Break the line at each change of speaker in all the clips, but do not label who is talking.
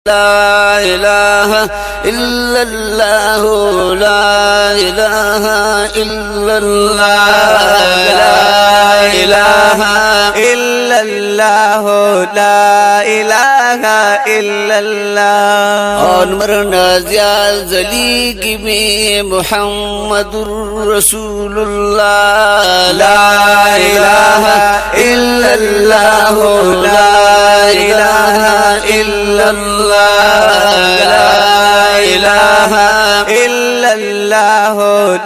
لا إله إلا الله لا إله إلا الله لا إله إلا الله لا إله إلا الله أمرنا زياد زليق محمد رسول الله لا إله إلا الله لا إله إلا الله لا إله إلا الله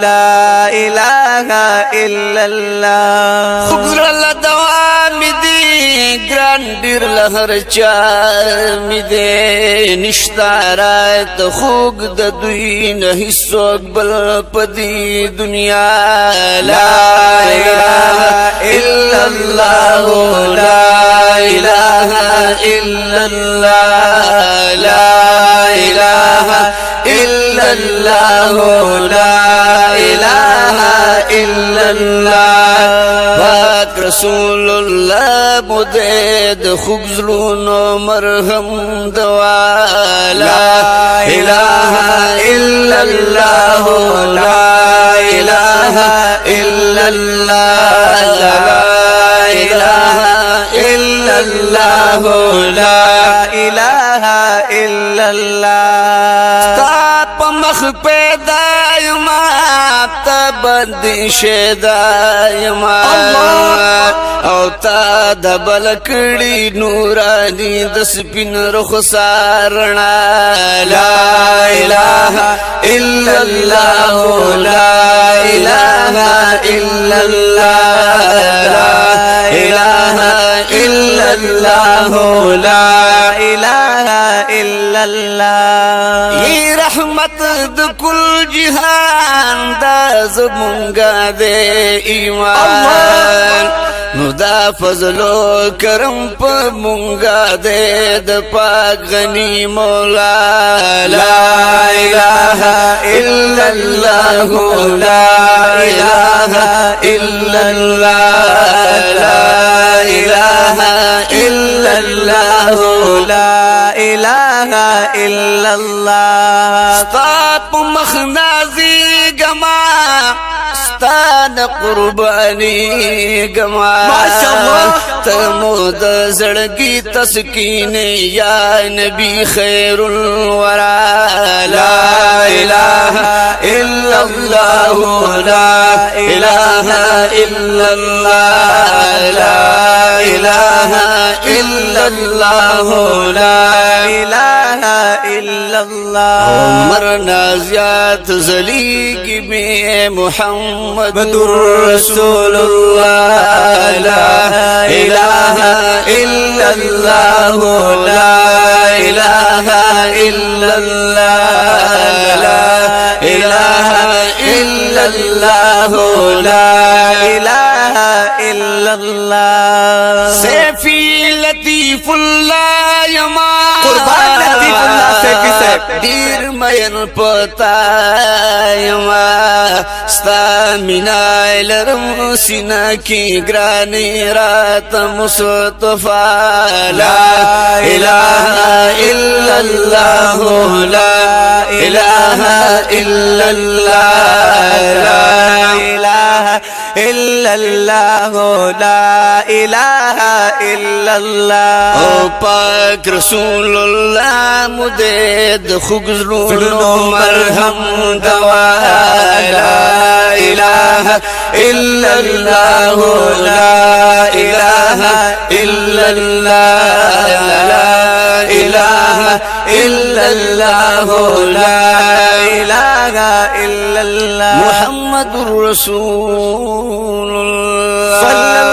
لا إله إلا الله خبر الله دوام دي گراندیر لهر چار می دے نشتارات خوگ د دوی نه هیڅوک بل پدی دنیا لا اله الا الله لا اله الا الله لا اله الا الله لا اله الا الله پاک رسول الله مدد خبزلون مرهم دوا لا اله الا الله لا اله الا الله لا اله الا الله لا اله الا الله تاپ مخ پیدا یما تبند شدا یما او تا دبل کړي نورانی د سپین رخسارنا لا اله الا الله لا اله الا الله لا اله الا الله لا اله الا الله ای رحمت د کل جهان دا زمونږه د ایمان نو دا فضل و کرم پا مونگا دے دا پاک غنی مولا لا الہ الا اللہ لا الہ الا اللہ لا الہ الا اللہ لا الہ الا اللہ ستاپ مخنازی گما ستان قربانی گما تمود زڑگی تسکین یا نبی خیر الورا لا الہ الا اللہ لا الہ الا اللہ لا الہ الا اللہ لا الہ الا اللہ مرنا زیاد زلیگ میں محمد رسول اللہ لا الہ الا اللہ لا الہ الا اللہ لا الہ الا اللہ لا الہ الا اللہ سیفی لطیف اللہ یما قربان لطیف اللہ سیفی صاحب دیر مین پتا یما ستا مینای لرم سینا کی گرانی رات مصطفی لا الہ الا اللہ لا الہ الا اللہ لا الہ الا اللہ لا الہ الا اللہ او پاک رسول اللہ مدد خگزلونو مرہم دوا لا الہ الا اللہ لا الہ الا اللہ لا الہ الا اللہ لا الہ الا اللہ محمد رسول اللہ